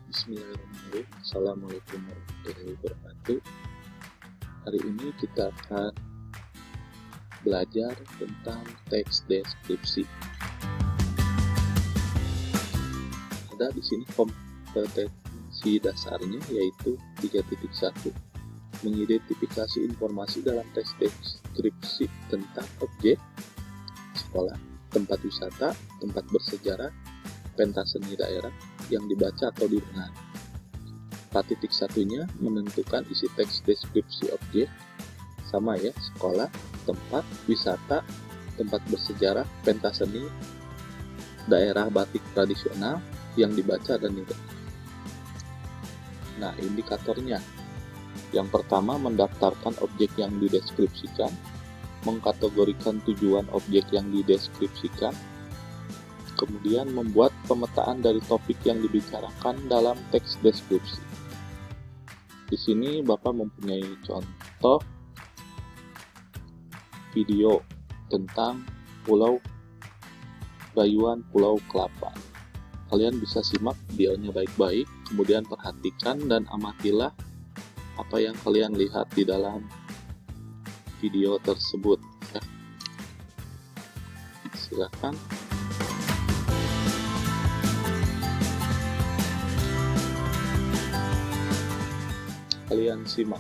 Bismillahirrahmanirrahim. Assalamualaikum warahmatullahi wabarakatuh. Hari ini kita akan belajar tentang teks deskripsi. Ada di sini kompetensi dasarnya yaitu 3.1. Mengidentifikasi informasi dalam teks deskripsi tentang objek, sekolah, tempat wisata, tempat bersejarah, pentas seni daerah yang dibaca atau didengar. 4.1-nya menentukan isi teks deskripsi objek, sama ya, sekolah, tempat wisata, tempat bersejarah, pentas seni daerah batik tradisional yang dibaca dan didengar. Nah, indikatornya. Yang pertama, mendaftarkan objek yang dideskripsikan, mengkategorikan tujuan objek yang dideskripsikan, kemudian membuat pemetaan dari topik yang dibicarakan dalam teks deskripsi. Di sini Bapak mempunyai contoh video tentang Pulau Rayuan Pulau Kelapa. Kalian bisa simak videonya baik-baik, kemudian perhatikan dan amatilah apa yang kalian lihat di dalam video tersebut. Ya. Silakan. Kalian simak.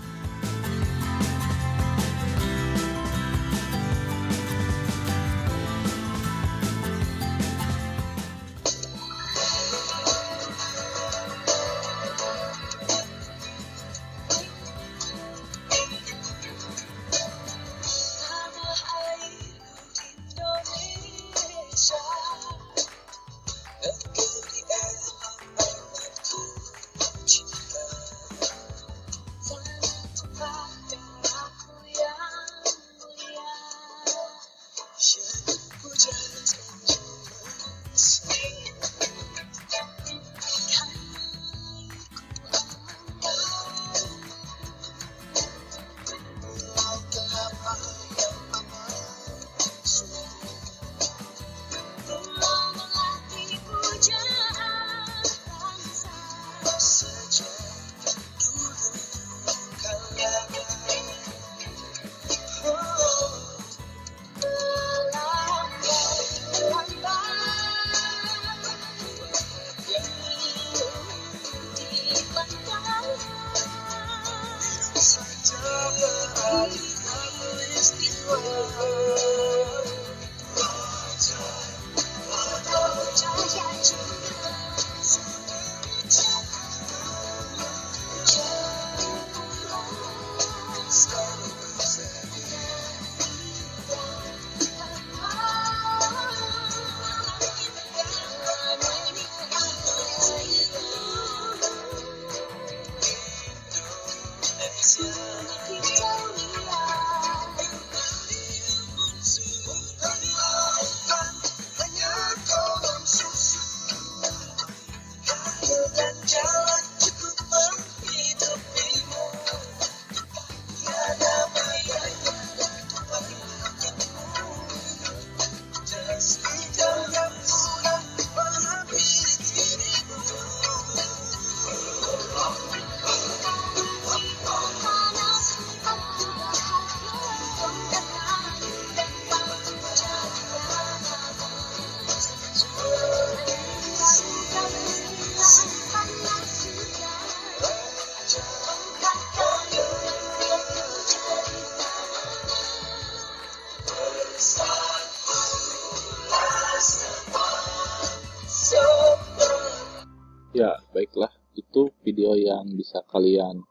Ya, baiklah, itu video yang bisa kalian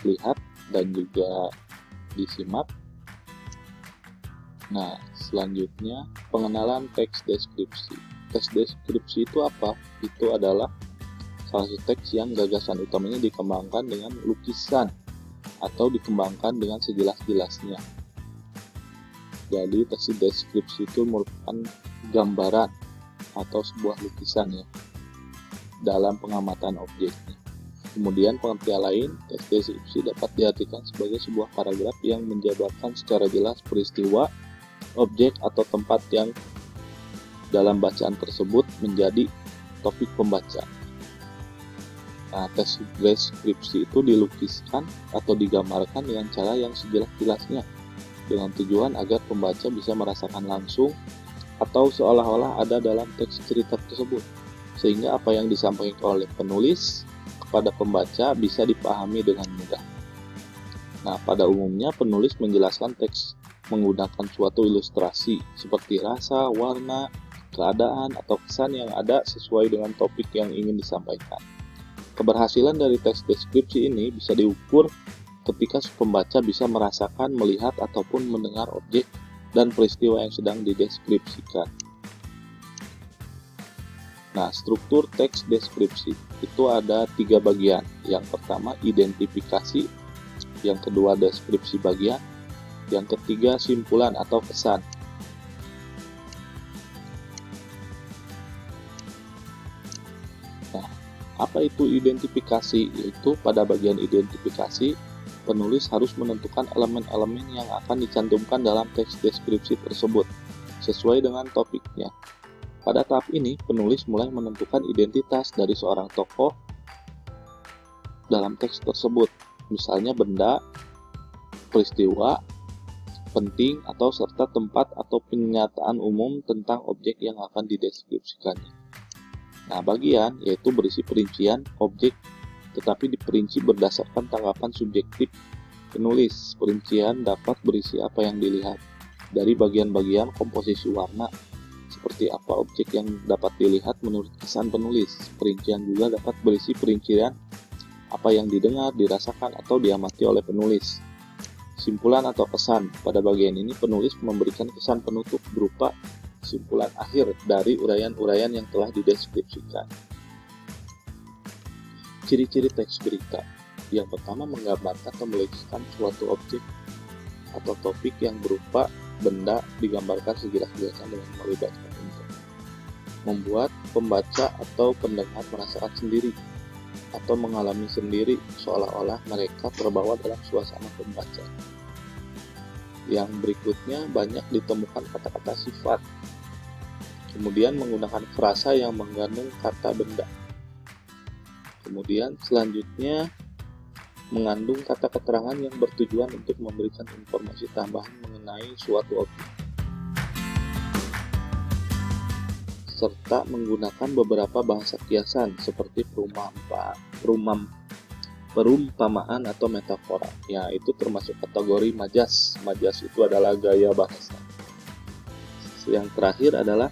lihat dan juga disimak. Nah, selanjutnya pengenalan teks deskripsi. Teks deskripsi itu apa? Itu adalah salah satu teks yang gagasan utamanya dikembangkan dengan lukisan atau dikembangkan dengan sejelas-jelasnya. Jadi, teks deskripsi itu merupakan gambaran atau sebuah lukisan ya dalam pengamatan objeknya. Kemudian pengertian lain, teks deskripsi dapat diartikan sebagai sebuah paragraf yang menjabarkan secara jelas peristiwa, objek atau tempat yang dalam bacaan tersebut menjadi topik pembaca. Nah, teks deskripsi itu dilukiskan atau digambarkan dengan cara yang sejelas-jelasnya dengan tujuan agar pembaca bisa merasakan langsung atau seolah-olah ada dalam teks cerita tersebut, sehingga apa yang disampaikan oleh penulis kepada pembaca bisa dipahami dengan mudah. Nah, pada umumnya penulis menjelaskan teks menggunakan suatu ilustrasi seperti rasa, warna, keadaan, atau kesan yang ada sesuai dengan topik yang ingin disampaikan. Keberhasilan dari teks deskripsi ini bisa diukur ketika pembaca bisa merasakan, melihat, ataupun mendengar objek dan peristiwa yang sedang dideskripsikan. Nah, struktur teks deskripsi itu ada 3 bagian. Yang pertama identifikasi, yang kedua deskripsi bagian, yang ketiga simpulan atau kesan. Nah, apa itu identifikasi? Yaitu pada bagian identifikasi, penulis harus menentukan elemen-elemen yang akan dicantumkan dalam teks deskripsi tersebut sesuai dengan topiknya. Pada tahap ini, penulis mulai menentukan identitas dari seorang tokoh dalam teks tersebut, misalnya benda, peristiwa, penting, atau serta tempat atau pernyataan umum tentang objek yang akan dideskripsikannya. Nah, bagian yaitu berisi perincian objek tetapi diperinci berdasarkan tanggapan subjektif penulis. Perincian dapat berisi apa yang dilihat dari bagian-bagian komposisi warna, seperti apa objek yang dapat dilihat menurut kesan penulis. Perincian juga dapat berisi perincian apa yang didengar, dirasakan, atau diamati oleh penulis. Simpulan atau kesan. Pada bagian ini penulis memberikan kesan penutup berupa simpulan akhir dari uraian-uraian yang telah dideskripsikan. Ciri-ciri teks berita. Yang pertama, menggambarkan atau melukiskan suatu objek atau topik yang berupa benda digambarkan sejelas-jelasnya dengan melibatkan indera. Membuat pembaca atau pendengar merasakan sendiri atau mengalami sendiri seolah-olah mereka terbawa dalam suasana pembaca. Yang berikutnya, banyak ditemukan kata-kata sifat. Kemudian menggunakan frasa yang mengandung kata benda. Kemudian selanjutnya mengandung kata keterangan yang bertujuan untuk memberikan informasi tambahan mengenai suatu objek, serta menggunakan beberapa bahasa kiasan seperti perumpamaan atau metafora. Ya, itu termasuk kategori majas. Majas itu adalah gaya bahasa. Yang terakhir adalah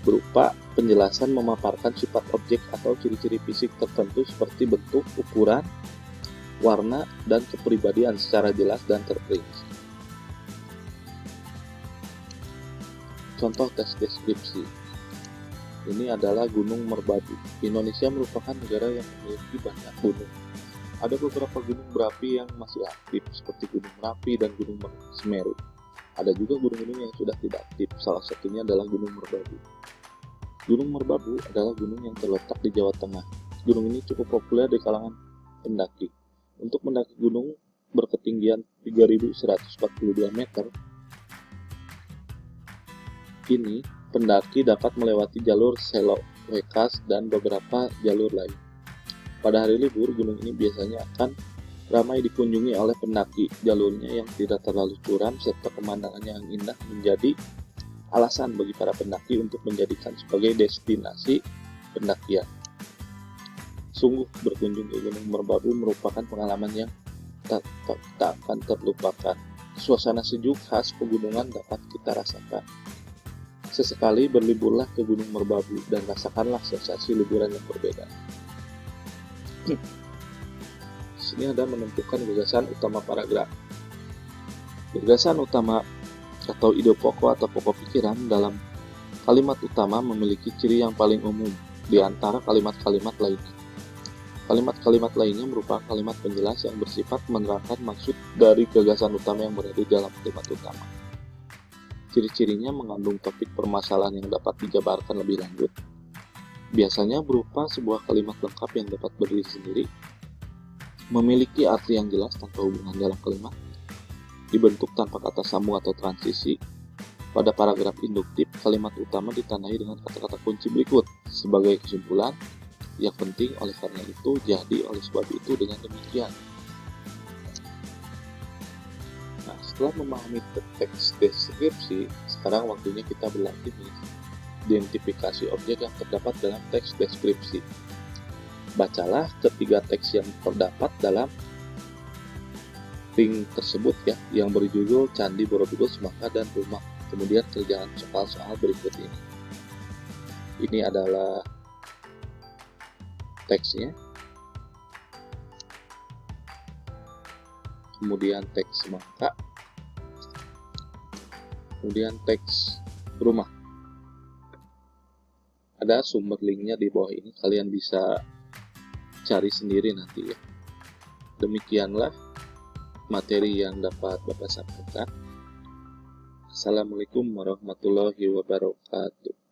berupa penjelasan memaparkan sifat objek atau ciri-ciri fisik tertentu seperti bentuk, ukuran, warna, dan kepribadian secara jelas dan terperinci. Contoh teks deskripsi. Ini adalah Gunung Merbabu. Indonesia merupakan negara yang memiliki banyak gunung. Ada beberapa gunung berapi yang masih aktif seperti Gunung Merapi dan Gunung Semeru. Ada juga gunung-gunung yang sudah tidak aktif, salah satunya adalah Gunung Merbabu. Gunung Merbabu adalah gunung yang terletak di Jawa Tengah. Gunung ini cukup populer di kalangan pendaki. Untuk mendaki gunung berketinggian 3.142 meter, ini pendaki dapat melewati jalur Selok, Wekas, dan beberapa jalur lain. Pada hari libur, gunung ini biasanya akan ramai dikunjungi oleh pendaki. Jalurnya yang tidak terlalu curam serta pemandangannya yang indah menjadi alasan bagi para pendaki untuk menjadikan sebagai destinasi pendakian. Sungguh berkunjung ke Gunung Merbabu merupakan pengalaman yang tak akan terlupakan. Suasana sejuk khas pegunungan dapat kita rasakan. Sesekali berliburlah ke Gunung Merbabu dan rasakanlah sensasi liburan yang berbeda. Sini ada menentukan gagasan utama paragraf. Gagasan utama atau ide pokok atau pokok pikiran dalam kalimat utama memiliki ciri yang paling umum di antara kalimat-kalimat lainnya. Kalimat-kalimat lainnya merupakan kalimat penjelas yang bersifat menerangkan maksud dari gagasan utama yang berada di dalam kalimat utama. Ciri-cirinya mengandung topik permasalahan yang dapat dijabarkan lebih lanjut. Biasanya berupa sebuah kalimat lengkap yang dapat berdiri sendiri, memiliki arti yang jelas tanpa hubungan dalam kalimat, dibentuk tanpa kata sambung atau transisi. Pada paragraf induktif, kalimat utama ditandai dengan kata-kata kunci berikut. Sebagai kesimpulan, Yang penting oleh karena itu, jadi oleh sebab itu dengan demikian. Nah, setelah memahami teks deskripsi, sekarang waktunya kita berlatih identifikasi objek yang terdapat dalam teks deskripsi. Bacalah ketiga teks yang terdapat dalam link tersebut ya, yang berjudul Candi Borobudur, Semangka, dan Rumah. Kemudian kerjaan soal-soal berikut ini. Ini adalah teksnya. Kemudian teks semangka. Kemudian teks rumah. Ada sumber linknya di bawah ini, kalian bisa cari sendiri nanti ya. Demikianlah materi yang dapat Bapak sampaikan. Assalamualaikum warahmatullahi wabarakatuh.